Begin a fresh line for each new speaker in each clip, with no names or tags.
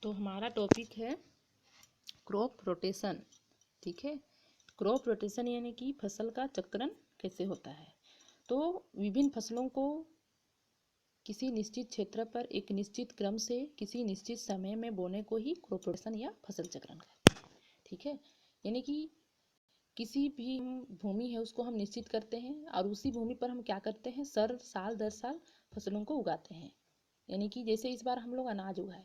तो हमारा टॉपिक है क्रॉप रोटेशन। ठीक है, क्रॉप रोटेशन यानी कि फसल का चक्रण कैसे होता है। तो विभिन्न फसलों को किसी निश्चित क्षेत्र पर एक निश्चित क्रम से किसी निश्चित समय में बोने को ही क्रॉप रोटेशन या फसल चक्रण कहते हैं। ठीक है, यानी कि किसी भी भूमि है उसको हम निश्चित करते हैं और उसी भूमि पर हम क्या करते हैं, साल दर साल फसलों को उगाते हैं। यानी कि जैसे इस बार हम लोग अनाज उगाए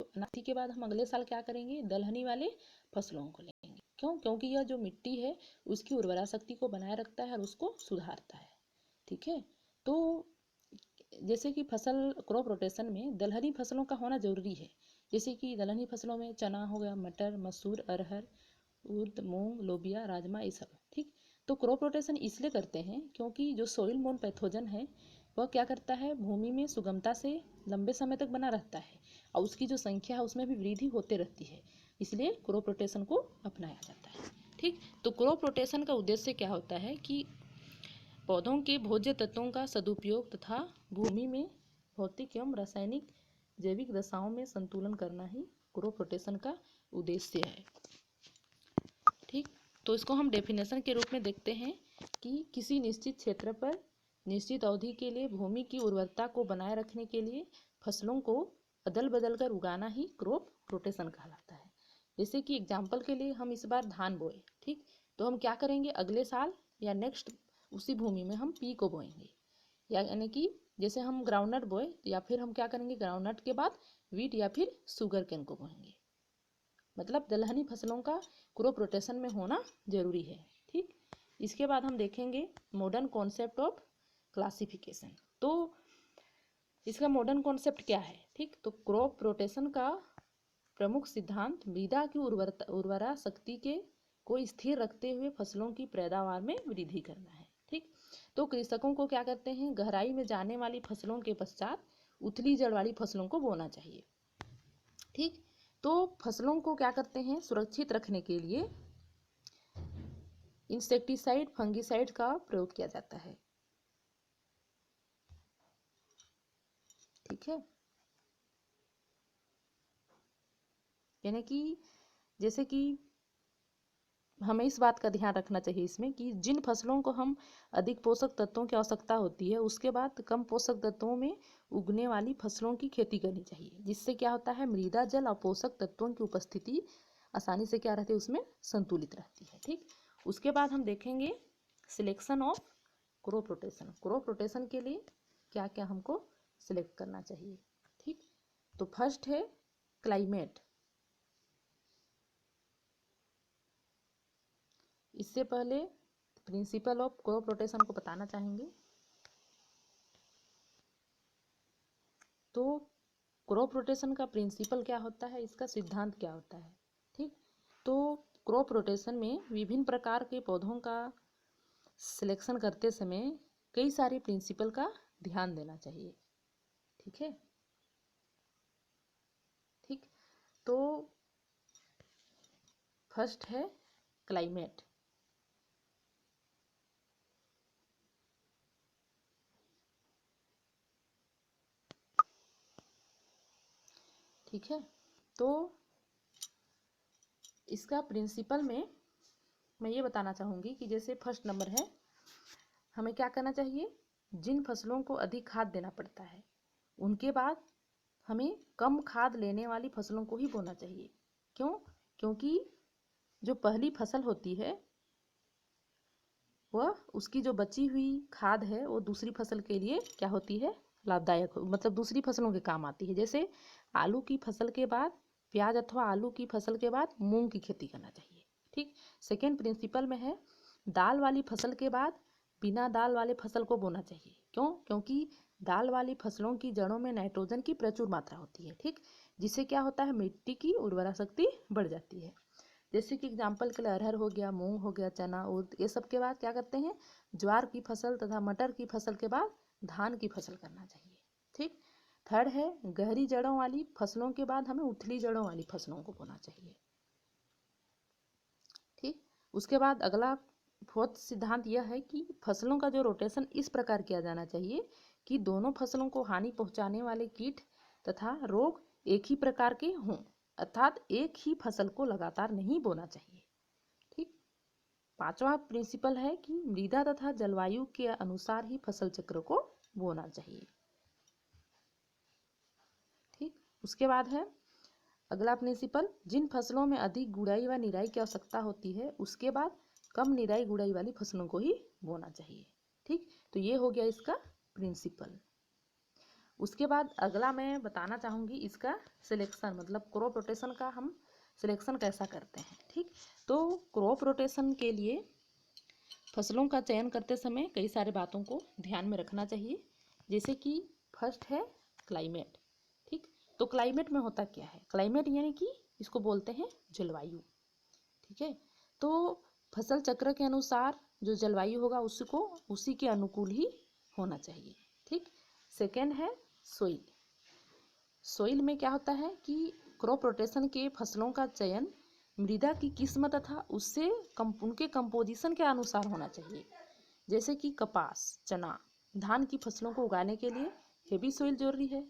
तो अनाज के बाद हम अगले साल क्या करेंगे, दलहनी वाले फसलों को लेंगे। क्यों? क्योंकि यह जो मिट्टी है उसकी उर्वरा शक्ति को बनाए रखता है और उसको सुधारता है। ठीक है, तो जैसे कि फसल क्रॉप रोटेशन में दलहनी फसलों का होना जरूरी है। जैसे कि दलहनी फसलों में चना हो गया, मटर, मसूर, अरहर, उर्द, मूंग, लोबिया, राजमा, ये सब। ठीक, तो क्रॉप रोटेशन इसलिए करते हैं क्योंकि जो सोइल बोर्न पैथोजन है वह क्या करता है, भूमि में सुगमता से लंबे समय तक बना रहता है और उसकी जो संख्या है उसमें भी वृद्धि होते रहती है। इसलिए क्रॉप रोटेशन को अपनाया जाता है। ठीक, तो क्रॉप रोटेशन का उद्देश्य क्या होता है कि पौधों के भोज्य तत्वों का सदुपयोग तथा भूमि में भौतिक एवं रासायनिक जैविक दशाओं में संतुलन करना ही क्रॉप रोटेशन का उद्देश्य है। ठीक, तो इसको हम डेफिनेशन के रूप में देखते हैं कि किसी निश्चित क्षेत्र पर निश्चित अवधि के लिए भूमि की उर्वरता को बनाए रखने के लिए फसलों को अदल बदल कर उगाना ही क्रॉप रोटेशन कहलाता है। जैसे कि एग्जाम्पल के लिए हम इस बार धान बोए, ठीक, तो हम क्या करेंगे, अगले साल या नेक्स्ट उसी भूमि में हम पी को बोएंगे। यानी कि जैसे हम ग्राउंडनट बोए या फिर हम क्या करेंगे, ग्राउंडनट के बाद वीट या फिर शुगर केन को बोएंगे। मतलब दलहनी फसलों का क्रॉप रोटेशन में होना जरूरी है। ठीक, इसके बाद हम देखेंगे मॉडर्न कॉन्सेप्ट ऑफ क्लासिफिकेशन। तो इसका मॉडर्न कॉन्सेप्ट क्या है। ठीक, तो क्रॉप रोटेशन का प्रमुख सिद्धांत मृदा की उर्वरा शक्ति के को स्थिर रखते हुए फसलों की पैदावार में वृद्धि करना है। ठीक, तो कृषकों को क्या करते हैं, गहराई में जाने वाली फसलों के पश्चात उथली जड़ वाली फसलों को बोना चाहिए। ठीक, तो फसलों को क्या करते हैं, सुरक्षित रखने के लिए इंसेक्टिसाइड, फंगिसाइड का प्रयोग किया जाता है। ठीक है, यानी कि जैसे कि हमें इस बात का ध्यान रखना चाहिए इसमें कि जिन फसलों को हम अधिक पोषक तत्वों की आवश्यकता होती है उसके बाद कम पोषक तत्वों में उगने वाली फसलों की खेती करनी चाहिए, जिससे क्या होता है, मृदा जल और पोषक तत्वों की उपस्थिति आसानी से क्या रहती है, उसमें संतुलित रहती है। ठीक, उसके बाद हम देखेंगे selection of crop rotation. Crop rotation के लिए क्या क्या हमको सिलेक्ट करना चाहिए। ठीक, तो फर्स्ट है क्लाइमेट। इससे पहले प्रिंसिपल ऑफ क्रॉप रोटेशन को बताना चाहेंगे। तो क्रॉप रोटेशन का प्रिंसिपल क्या होता है, इसका सिद्धांत क्या होता है। ठीक, तो क्रॉप रोटेशन में विभिन्न प्रकार के पौधों का सिलेक्शन करते समय कई सारे प्रिंसिपल का ध्यान देना चाहिए। ठीक है, ठीक, तो फर्स्ट है क्लाइमेट। ठीक है, तो इसका प्रिंसिपल में मैं ये बताना चाहूँगी कि जैसे फर्स्ट नंबर है, हमें क्या करना चाहिए, जिन फसलों को अधिक खाद देना पड़ता है उनके बाद हमें कम खाद लेने वाली फसलों को ही बोना चाहिए। क्यों? क्योंकि जो पहली फसल होती है वह उसकी जो बची हुई खाद है वो दूसरी फसल के लिए क्या होती है, लाभदायक, मतलब दूसरी फसलों के काम आती है। जैसे आलू की फसल के बाद प्याज अथवा आलू की फसल के बाद मूंग की खेती करना चाहिए। ठीक, सेकेंड प्रिंसिपल में है दाल वाली फसल के बाद बिना दाल वाले फसल को बोना चाहिए। क्यों? क्योंकि दाल वाली फसलों की जड़ों में नाइट्रोजन की प्रचुर मात्रा होती है। ठीक, जिससे क्या होता है, मिट्टी की उर्वरा शक्ति बढ़ जाती है। जैसे कि एग्जाम्पल के लिए अरहर हो गया, मूंग हो गया, चना, उर्द, ये सब के बाद क्या करते हैं, ज्वार की फसल तथा मटर की फसल के बाद धान की फसल करना चाहिए। ठीक, थर्ड है गहरी जड़ों वाली फसलों के बाद हमें उथली जड़ों वाली फसलों को बोना चाहिए। ठीक, उसके बाद अगला फोर्थ सिद्धांत यह है कि फसलों का जो रोटेशन इस प्रकार किया जाना चाहिए कि दोनों फसलों को हानि पहुंचाने वाले कीट तथा रोग एक ही प्रकार के हों, अर्थात एक ही फसल को लगातार नहीं बोना चाहिए। ठीक। पांचवा प्रिंसिपल है कि मृदा तथा जलवायु के अनुसार ही फसल चक्र को बोना चाहिए। ठीक। उसके बाद है अगला प्रिंसिपल, जिन फसलों में अधिक गुड़ाई व निराई की आवश्यकता होती है उसके बाद कम निराई गुड़ाई वाली फसलों को ही बोना चाहिए। ठीक। तो ये हो गया इसका प्रिंसिपल। उसके बाद अगला मैं बताना चाहूँगी इसका सिलेक्शन, मतलब क्रॉप रोटेशन का हम सिलेक्शन कैसा करते हैं। ठीक। तो क्रॉप रोटेशन के लिए फसलों का चयन करते समय कई सारे बातों को ध्यान में रखना चाहिए। जैसे कि फर्स्ट है क्लाइमेट। ठीक। तो क्लाइमेट में होता क्या है, क्लाइमेट यानी कि इसको बोलते हैं जलवायु। ठीक है। तो फसल चक्र के अनुसार जो जलवायु होगा उसको उसी के अनुकूल ही होना चाहिए। ठीक। सेकेंड है सोइल। सोइल में क्या होता है कि क्रॉप रोटेशन के फसलों का चयन मृदा की किस्म तथा उससे उनके कंपोजिशन के अनुसार होना चाहिए। जैसे कि कपास, चना, धान की फसलों को उगाने के लिए हेवी सोइल जरूरी है।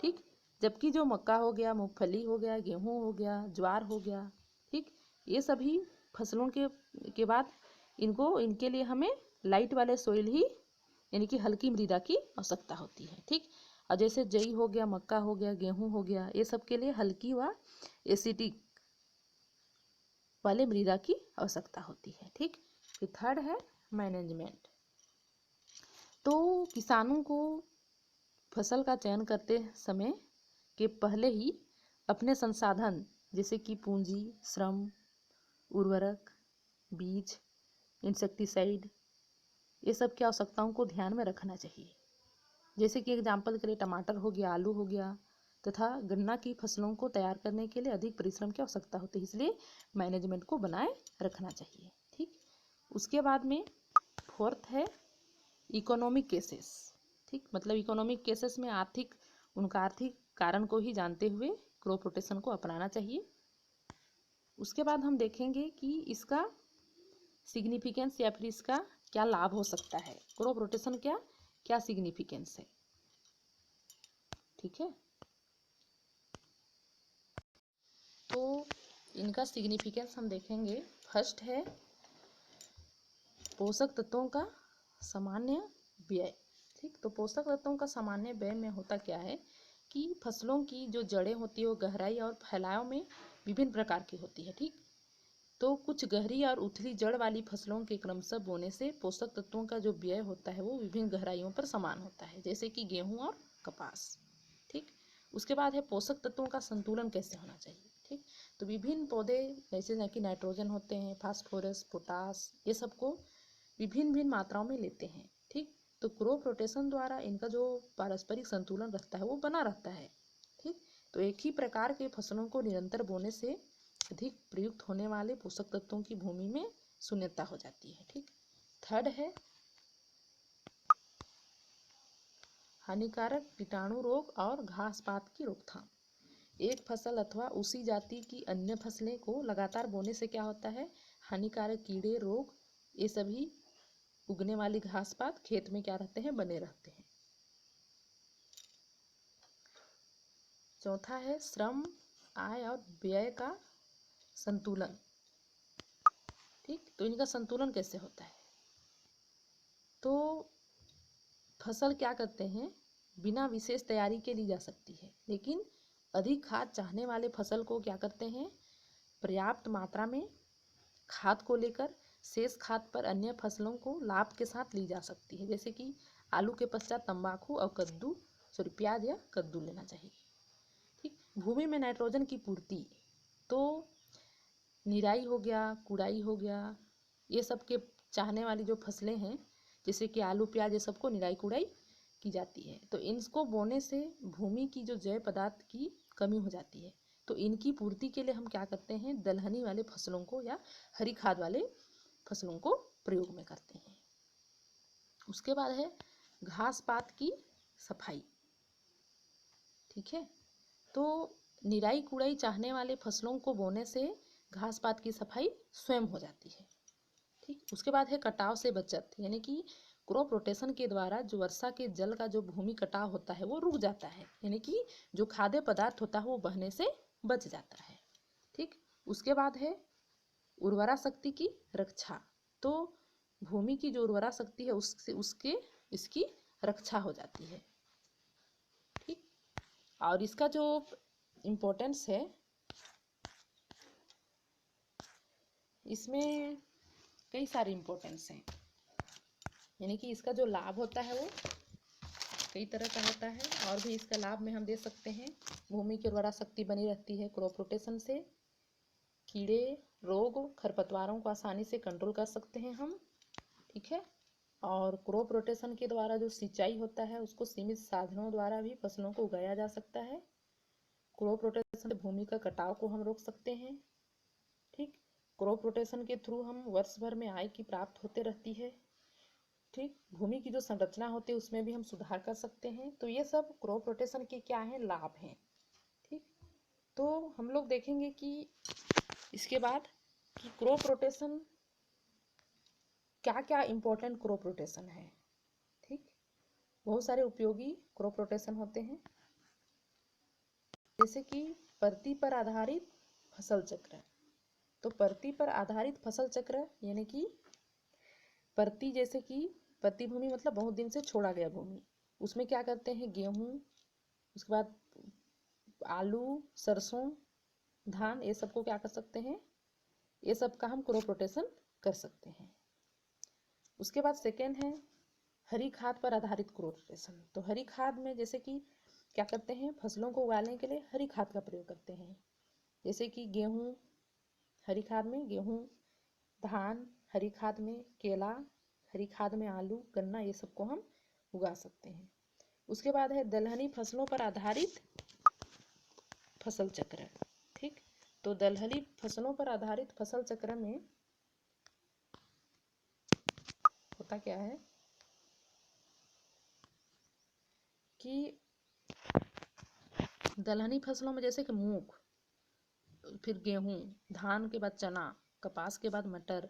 ठीक। जबकि जो मक्का हो गया, मूंगफली हो गया, गेहूं हो गया, ज्वार हो गया, ठीक, ये सभी फसलों के बाद इनके लिए हमें लाइट वाले सोइल ही यानी कि हल्की मृदा की आवश्यकता होती है। ठीक। और जैसे जई हो गया, मक्का हो गया, गेहूं हो गया, ये सब के लिए हल्की व एसिडिक वाले मृदा की आवश्यकता होती है। ठीक। फिर थर्ड है मैनेजमेंट। तो किसानों को फसल का चयन करते समय के पहले ही अपने संसाधन जैसे कि पूंजी, श्रम, उर्वरक, बीज, इंसेक्टिसाइड, ये सब की आवश्यकताओं को ध्यान में रखना चाहिए। जैसे कि एग्जाम्पल के लिए टमाटर हो गया, आलू हो गया तथा गन्ना की फसलों को तैयार करने के लिए अधिक परिश्रम की आवश्यकता होती है, इसलिए मैनेजमेंट को बनाए रखना चाहिए। ठीक। उसके बाद में फोर्थ है इकोनॉमिक केसेस। ठीक। मतलब इकोनॉमिक केसेस में उनका आर्थिक कारण को ही जानते हुए क्रॉप रोटेशन को अपनाना चाहिए। उसके बाद हम देखेंगे कि इसका सिग्निफिकेंस या फिर इसका क्या लाभ हो सकता है, क्रॉप रोटेशन क्या क्या सिग्निफिकेंस है। ठीक है। तो इनका सिग्निफिकेंस हम देखेंगे। फर्स्ट है पोषक तत्वों का सामान्य व्यय। ठीक। तो पोषक तत्वों का सामान्य व्यय में होता क्या है कि फसलों की जो जड़ें होती है वो गहराई और फैलाव में विभिन्न प्रकार की होती है। ठीक। तो कुछ गहरी और उथली जड़ वाली फसलों के क्रमशः बोने से पोषक तत्वों का जो व्यय होता है वो विभिन्न गहराइयों पर समान होता है, जैसे कि गेहूं और कपास। ठीक। उसके बाद है पोषक तत्वों का संतुलन कैसे होना चाहिए। ठीक। तो विभिन्न पौधे जैसे कि नाइट्रोजन होते हैं, फास्फोरस, पोटास, ये सबको विभिन्न भिन्न मात्राओं में लेते हैं। ठीक। तो क्रॉप रोटेशन द्वारा इनका जो पारस्परिक संतुलन रहता है वो बना रहता है। ठीक। तो एक ही प्रकार के फसलों को निरंतर बोने से अधिक प्रयुक्त होने वाले पोषक तत्वों की भूमि में शून्यता हो जाती है। ठीक। थर्ड है हानिकारक कीटाणु रोग और घास पात की रोकथाम। एक फसल अथवा उसी जाति की अन्य फसलें को लगातार बोने से क्या होता है, हानिकारक कीड़े, रोग, ये सभी उगने वाली घास पात खेत में क्या रहते हैं, बने रहते हैं। चौथा है श्रम, आय और व्यय का संतुलन। ठीक। तो इनका संतुलन कैसे होता है, तो फसल क्या करते हैं, बिना विशेष तैयारी के ली जा सकती है, लेकिन अधिक खाद चाहने वाले फसल को क्या करते हैं, पर्याप्त मात्रा में खाद को लेकर शेष खाद पर अन्य फसलों को लाभ के साथ ली जा सकती है। जैसे कि आलू के पश्चात तंबाकू और प्याज या कद्दू लेना चाहिए। ठीक। भूमि में नाइट्रोजन की पूर्ति, तो निराई हो गया, कुड़ाई हो गया, ये सब के चाहने वाली जो फसलें हैं जैसे कि आलू, प्याज, ये सबको निराई कुड़ाई की जाती है। तो इनको बोने से भूमि की जो जैव पदार्थ की कमी हो जाती है, तो इनकी पूर्ति के लिए हम क्या करते हैं, दलहनी वाले फसलों को या हरी खाद वाले फसलों को प्रयोग में करते हैं। उसके बाद है घास पात की सफाई। ठीक है। तो निराई कुड़ाई चाहने वाले फसलों को बोने से घास पात की सफाई स्वयं हो जाती है। ठीक। उसके बाद है कटाव से बचत, यानी कि क्रॉप रोटेशन के द्वारा जो वर्षा के जल का जो भूमि कटाव होता है वो रुक जाता है, यानी कि जो खाद्य पदार्थ होता है वो बहने से बच जाता है। ठीक, उसके बाद है उर्वरा शक्ति की रक्षा। तो भूमि की जो उर्वरा शक्ति है उसके इसकी रक्षा हो जाती है। ठीक, और इसका जो इम्पोर्टेंस है, इसमें कई सारे इम्पोर्टेंस हैं, यानी कि इसका जो लाभ होता है वो कई तरह का होता है, और भी इसका लाभ में हम दे सकते हैं। भूमि की उर्वरा शक्ति बनी रहती है क्रॉप रोटेशन से। कीड़े, रोग, खरपतवारों को आसानी से कंट्रोल कर सकते हैं हम। ठीक है, और क्रॉप रोटेशन के द्वारा जो सिंचाई होता है उसको सीमित साधनों द्वारा भी फसलों को उगाया जा सकता है। क्रॉप रोटेशन से भूमि का कटाव को हम रोक सकते हैं। ठीक, क्रॉप रोटेशन के थ्रू हम वर्ष भर में आय की प्राप्त होते रहती है। ठीक, भूमि की जो संरचना होती है उसमें भी हम सुधार कर सकते हैं। तो ये सब क्रॉप रोटेशन के क्या हैं, लाभ हैं। ठीक, तो हम लोग देखेंगे कि इसके बाद कि क्रॉप रोटेशन क्या क्या इम्पोर्टेंट क्रॉप रोटेशन है। ठीक, बहुत सारे उपयोगी क्रॉप रोटेशन होते हैं, जैसे कि परती पर आधारित फसल चक्र। तो परती पर आधारित फसल चक्र यानी कि परती, जैसे कि परती भूमि मतलब बहुत दिन से छोड़ा गया भूमि, उसमें क्या करते हैं, गेहूं, उसके बाद आलू, सरसों, धान, ये सबको क्या कर सकते हैं, ये सब का हम क्रॉप रोटेशन कर सकते हैं। उसके बाद सेकेंड है हरी खाद पर आधारित क्रॉप रोटेशन। तो हरी खाद में जैसे कि क्या करते हैं, फसलों को उगाने के लिए हरी खाद का प्रयोग करते हैं, जैसे कि गेहूं, हरी खाद में गेहूं, धान, हरी खाद में केला, हरी खाद में आलू, गन्ना, ये सबको हम उगा सकते हैं। उसके बाद है दलहनी फसलों पर आधारित फसल चक्र। ठीक, तो दलहनी फसलों पर आधारित फसल चक्र में होता क्या है कि दलहनी फसलों में जैसे कि मूंग, फिर गेहूं, धान के बाद चना, कपास के बाद मटर,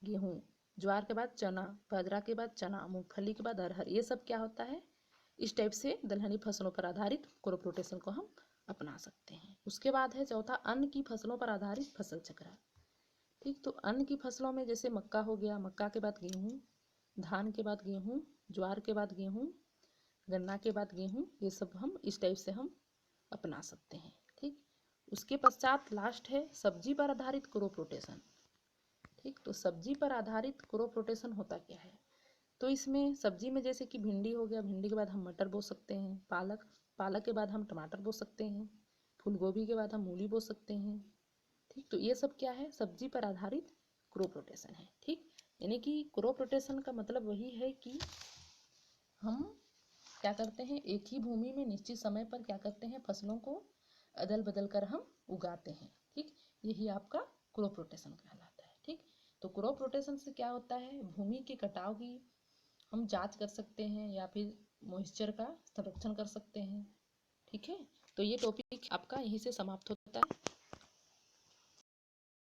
गेहूं, ज्वार के बाद चना, बाजरा के बाद चना, मूंगफली के बाद अरहर, ये सब क्या होता है, इस टाइप से दलहनी फसलों पर आधारित क्रॉप रोटेशन को हम अपना सकते हैं। उसके बाद है चौथा अन्न की फसलों पर आधारित फसल चक्र। ठीक, तो अन्न की फसलों में जैसे मक्का हो गया, मक्का के बाद गेहूं, धान के बाद गेहूं, ज्वार के बाद गेहूं, गन्ना के बाद गेहूं, ये सब हम इस टाइप से हम अपना सकते हैं। ठीक, उसके पश्चात लास्ट है सब्जी पर आधारित क्रॉप रोटेशन। ठीक, तो सब्जी पर आधारित क्रॉप रोटेशन होता क्या है, तो इसमें सब्जी में जैसे कि भिंडी हो गया, भिंडी के बाद हम मटर बो सकते हैं, पालक, पालक के बाद हम टमाटर बो सकते हैं, फूल गोभी के बाद हम मूली बो सकते हैं। ठीक, तो ये सब क्या है, सब्जी पर आधारित क्रॉप रोटेशन है। ठीक, यानी कि क्रॉप रोटेशन का मतलब वही है कि हम क्या करते हैं, एक ही भूमि में निश्चित समय पर क्या करते हैं, फसलों को अदल बदल कर हम उगाते हैं। ठीक, यही आपका क्रॉप रोटेशन कहलाता है। ठीक, तो क्रॉप रोटेशन से क्या होता है, भूमि के कटाव की हम जांच कर सकते हैं या फिर मॉइस्चर का संरक्षण कर सकते हैं। ठीक है, तो ये टॉपिक आपका यहीं से समाप्त होता है।